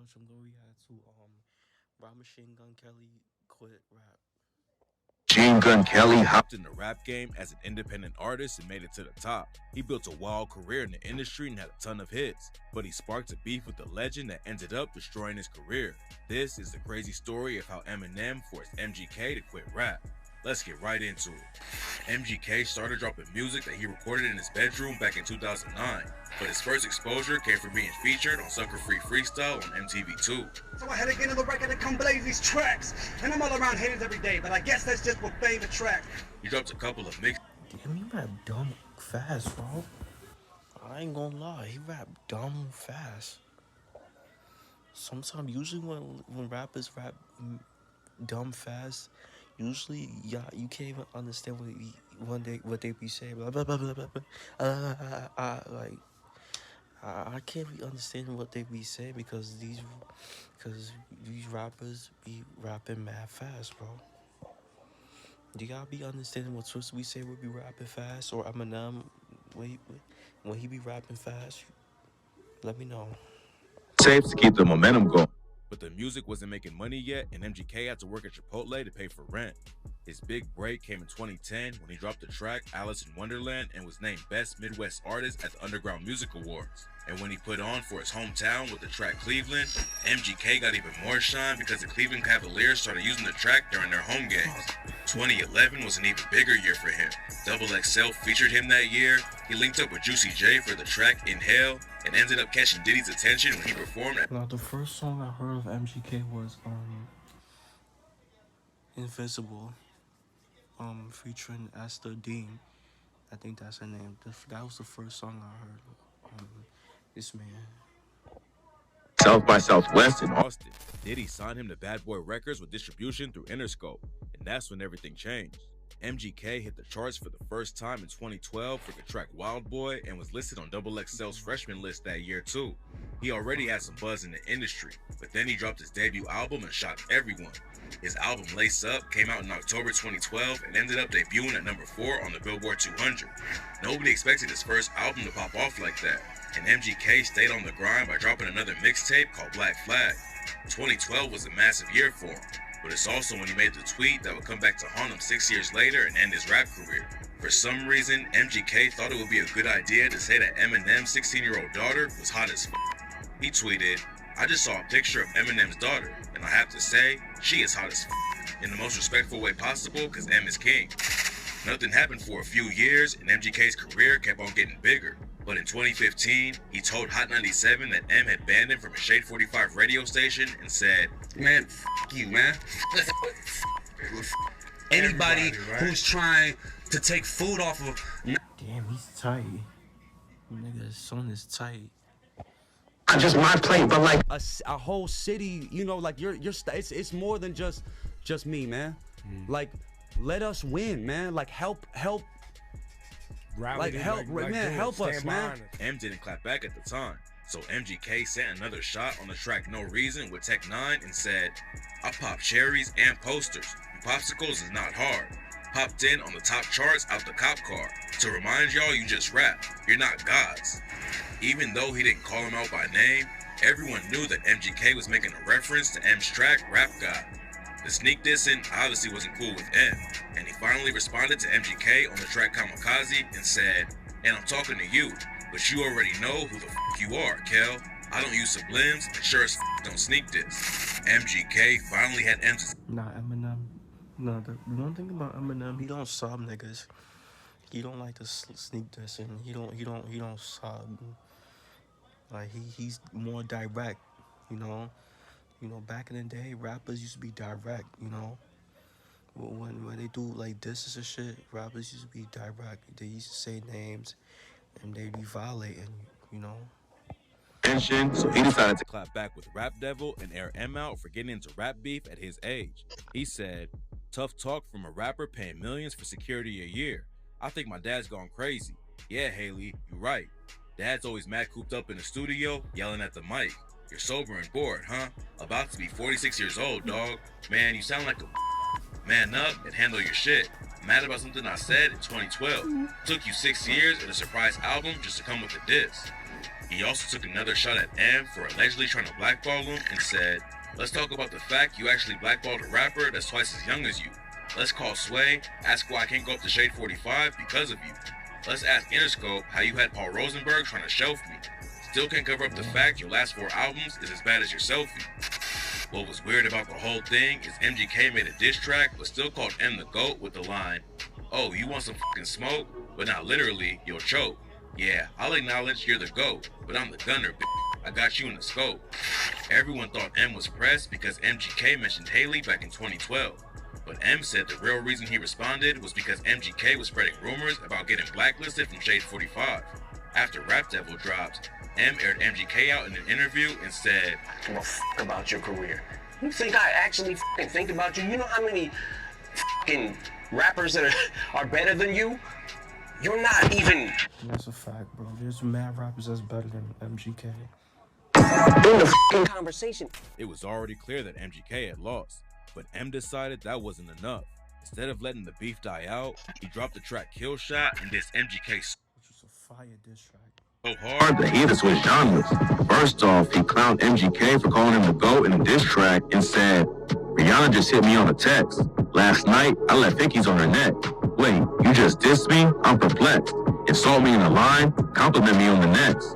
WavyOcho. I'm gonna react to Rob Machine Gun Kelly quit rap. Machine Gun Kelly hopped in the rap game as an independent artist and made it to the top. He built a wild career in the industry and had a ton of hits, but he sparked a beef with the legend that ended up destroying his career. This is the crazy story of how Eminem forced MGK to quit rap. Let's get right into it. MGK started dropping music that he recorded in his bedroom back in 2009, but his first exposure came from being featured on Sucker Free Freestyle on MTV2. So I had to get in the record and come blaze these tracks, and I'm all around haters every day, but I guess that's just what fame attracts. He dropped a couple of mix. Damn, he rap dumb fast, bro. I ain't gonna lie, he rap dumb fast. Sometimes, usually when rappers rap dumb fast, usually you can't even understand what they be saying. Blah, blah, blah, blah, blah, blah. Like I can't really understand what they be saying because these rappers be rapping mad fast, bro. You gotta be understanding what Twist we say would be rapping fast, or Eminem when he be rapping fast. Let me know. Tapes to keep the momentum going. But the music wasn't making money yet, and MGK had to work at Chipotle to pay for rent. His big break came in 2010 when he dropped the track Alice in Wonderland and was named Best Midwest Artist at the Underground Music Awards. And when he put on for his hometown with the track Cleveland, MGK got even more shine because the Cleveland Cavaliers started using the track during their home games. 2011 was an even bigger year for him. Double XL featured him that year. He linked up with Juicy J for the track Inhale and ended up catching Diddy's attention when he performed at. Now the first song I heard of MGK was Invisible, featuring Esther Dean. I think that's her name. That was the first song I heard. This man. South by Southwest in Austin. Diddy signed him to Bad Boy Records with distribution through Interscope, and that's when everything changed. MGK hit the charts for the first time in 2012 for the track Wild Boy and was listed on Double XL's freshman list that year too. He already had some buzz in the industry, but then he dropped his debut album and shocked everyone. His album Lace Up came out in October 2012 and ended up debuting at number 4 on the Billboard 200. Nobody expected his first album to pop off like that, and MGK stayed on the grind by dropping another mixtape called Black Flag. 2012 was a massive year for him, but it's also when he made the tweet that would come back to haunt him 6 years later and end his rap career. For some reason, MGK thought it would be a good idea to say that Eminem's 16-year-old daughter was hot as f***. He tweeted, "I just saw a picture of Eminem's daughter, and I have to say, she is hot as f***, in the most respectful way possible because M is king." Nothing happened for a few years, and MGK's career kept on getting bigger. But in 2015, he told Hot 97 that M had banned him from a Shade 45 radio station and said, Man, you, man. Anybody right? who's trying to take food off of. Damn, he's tight. Nigga's son is tight. Not just my plate, but like A whole city, you know, like it's more than just me, man. Like, let us win, man. Like, help Rally help us, man. M didn't clap back at the time, so MGK sent another shot on the track No Reason with Tech 9 and said, "I pop cherries and posters. Popsicles is not hard. Popped in on the top charts out the cop car. To remind y'all, you just rap. You're not gods." Even though he didn't call him out by name, everyone knew that MGK was making a reference to M's track Rap God. The sneak dissing obviously wasn't cool with M, and he finally responded to MGK on the track Kamikaze and said, "And I'm talking to you, but you already know who the f*** you are, Kel. I don't use sublims, and sure as f*** don't sneak diss." MGK finally had M to. Nah, Eminem. No, the one thing about Eminem, he don't sub niggas. He don't like to sneak this, and he don't sub. Like he's more direct, you know. You know, back in the day, rappers used to be direct, you know. When they do like disses and shit, rappers used to be direct. They used to say names, and they be violating, you know. So he decided to clap back with Rap Devil and air M out for getting into rap beef at his age. He said, "Tough talk from a rapper paying millions for security a year. I think my dad's gone crazy. Yeah, Haley, you're right. Dad's always mad cooped up in the studio, yelling at the mic. You're sober and bored, huh? About to be 46 years old, dog. Man, you sound like a man up and handle your shit. Mad about something I said in 2012. Took you 6 years and a surprise album just to come with a diss." He also took another shot at M for allegedly trying to blackball him and said, "Let's talk about the fact you actually blackballed a rapper that's twice as young as you. Let's call Sway, ask why I can't go up to Shade 45 because of you. Let's ask Interscope how you had Paul Rosenberg trying to shelf me. Still can't cover up the fact your last 4 albums is as bad as your selfie." What was weird about the whole thing is MGK made a diss track but still called M the GOAT with the line, "Oh, you want some fucking smoke? But not literally, you'll choke. Yeah, I'll acknowledge you're the GOAT, but I'm the gunner, bitch. I got you in the scope." Everyone thought M was pressed because MGK mentioned Haley back in 2012. But M said the real reason he responded was because MGK was spreading rumors about getting blacklisted from Shade 45. After Rap Devil dropped, M aired MGK out in an interview and said, "Give a fuck about your career. You think I actually fucking think about you? You know how many fucking rappers that are better than you? You're not even That's a fact, bro. There's mad rappers that's better than MGK. in the fucking conversation." it was already clear that MGK had lost, but M decided that wasn't enough. Instead of letting the beef die out, he dropped the track Kill Shot and dissed MGK Which was a fire diss track. so hard That he had to switch genres. First off, he clowned MGK for calling him the GOAT in a diss track and said, "Rihanna just hit me on a text. Last night, I left hickeys on her neck. Wait, you just dissed me? I'm perplexed. Insult me in a line, compliment me on the next."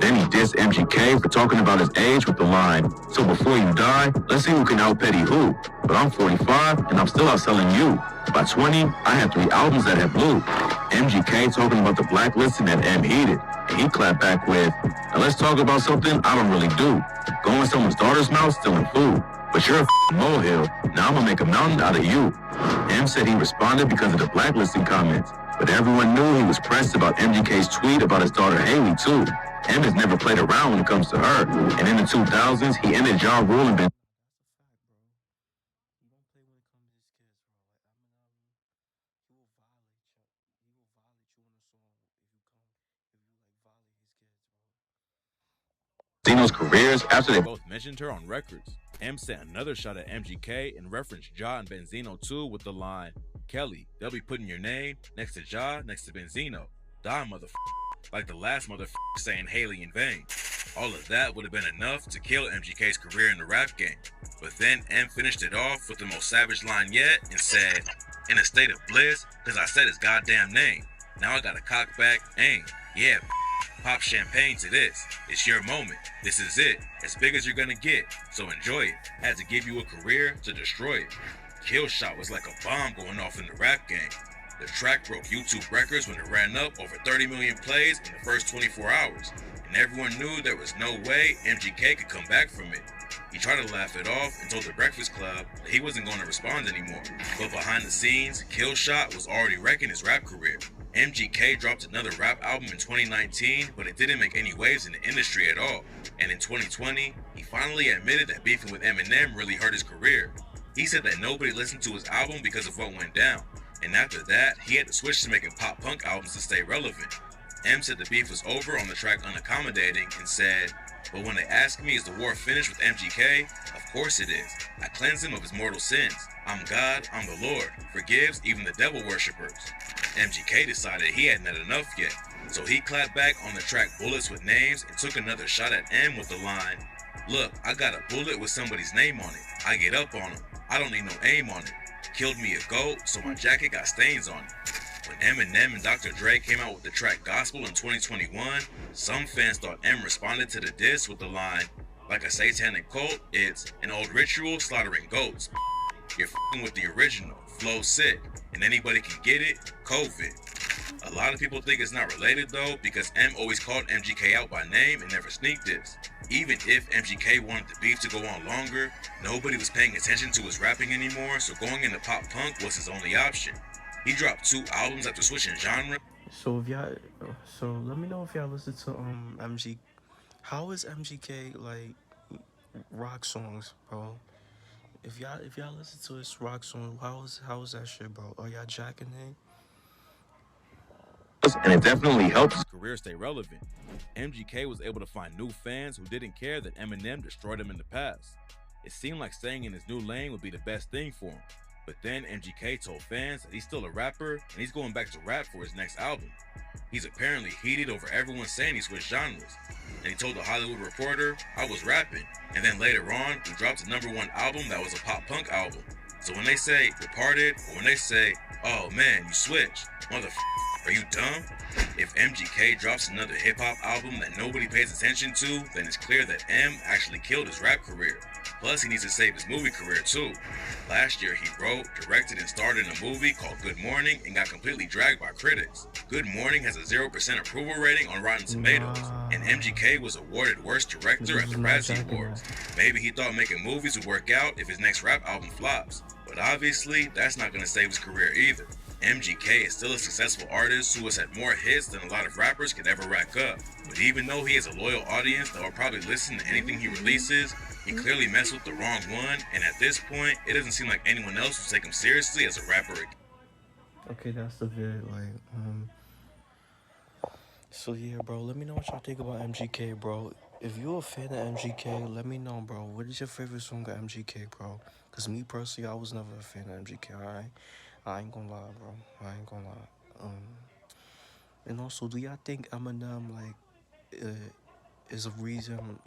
Then he dissed MGK for talking about his age with the line, "So before you die, let's see who can out-petty who. But I'm 45 and I'm still outselling you. By 20, I had 3 albums that had blew." MGK talking about the blacklisting that M heated. And he clapped back with, "Now let's talk about something I don't really do. Going someone's daughter's mouth stealing food. But you're a molehill. Now I'm gonna make a mountain out of you." M said he responded because of the blacklisting comments, but everyone knew he was pressed about MGK's tweet about his daughter Haley too. M has never played around when it comes to her, and in the 2000s he ended Ja Rule and been Dino's careers after they both mentioned her on records. M sent another shot at MGK and referenced Ja and Benzino too with the line, "Kelly, they'll be putting your name next to Ja, next to Benzino. Die, motherfucker." Like the last motherfucker saying Haley in vain. All of that would have been enough to kill MGK's career in the rap game. But then M finished it off with the most savage line yet and said, "In a state of bliss, cause I said his goddamn name. Now I gotta cock back, aim. Yeah, pop champagne to this. It's your moment. This is it. As big as you're gonna get. So enjoy it. Had to give you a career to destroy it." Kill Shot was like a bomb going off in the rap game. The track broke YouTube records when it ran up over 30 million plays in the first 24 hours. And everyone knew there was no way MGK could come back from it. He tried to laugh it off and told the Breakfast Club that he wasn't going to respond anymore. But behind the scenes, Kill Shot was already wrecking his rap career. MGK dropped another rap album in 2019, but it didn't make any waves in the industry at all. And in 2020, he finally admitted that beefing with Eminem really hurt his career. He said that nobody listened to his album because of what went down. And after that, he had to switch to making pop punk albums to stay relevant. M said the beef was over on the track Unaccommodating and said, "But when they ask me is the war finished with MGK, of course it is. I cleanse him of his mortal sins. I'm God, I'm the Lord, forgives even the devil worshippers." MGK decided he hadn't had enough yet, so he clapped back on the track Bullets with Names and took another shot at M with the line, "Look, I got a bullet with somebody's name on it. I get up on him. I don't need no aim on it. Killed me a goat, so my jacket got stains on it." When Eminem and Dr. Dre came out with the track Gospel in 2021, some fans thought M responded to the diss with the line, "Like a satanic cult, it's an old ritual slaughtering goats. You're f***ing with the original, flow sick, and anybody can get it, COVID." A lot of people think it's not related though, because M always called MGK out by name and never sneak diss. Even if MGK wanted the beef to go on longer, nobody was paying attention to his rapping anymore, so going into pop punk was his only option. He dropped 2 albums after switching genre. So if y'all, so let me know if y'all listen to MG. How is MGK like rock songs, bro? If y'all listen to his rock song, how is that shit, bro? Are y'all jacking it? and it definitely helped His career stay relevant. MGK was able to find new fans who didn't care that Eminem destroyed him in the past. It seemed like staying in his new lane would be the best thing for him, But then MGK told fans that he's still a rapper and he's going back to rap for his next album. He's apparently heated over everyone saying he switched genres. And he told the Hollywood Reporter, I was rapping. And then later on, he dropped a #1 album that was a pop punk album. So when they say departed, or when they say, oh man, you switched, are you dumb? If MGK drops another hip hop album that nobody pays attention to, then it's clear that M actually killed his rap career. Plus, he needs to save his movie career too. Last year, he wrote, directed, and starred in a movie called Good Morning and got completely dragged by critics. Good Morning has a 0% approval rating on Rotten Tomatoes, and MGK was awarded Worst Director at the Razzie Awards. Maybe he thought making movies would work out if his next rap album flops, but obviously, that's not going to save his career either. MGK is still a successful artist who has had more hits than a lot of rappers could ever rack up. But even though he has a loyal audience that will probably listen to anything he releases, he clearly messed with the wrong one, and at this point, it doesn't seem like anyone else will take him seriously as a rapper again. Okay, that's the vid. So yeah, bro, let me know what y'all think about MGK, bro. If you're a fan of MGK, let me know, bro. What is your favorite song of MGK, bro? Cause me personally, I was never a fan of MGK. Alright, I ain't gonna lie, bro. I ain't gonna lie. And also, do y'all think Eminem is a reason?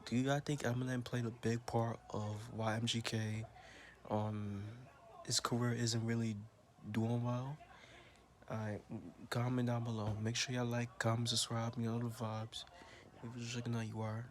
Do y'all think Eminem played a big part of why MGK his career isn't really doing well? Alright, comment down below. Make sure y'all like, comment, subscribe, you know the vibes. If you're checking out, you are.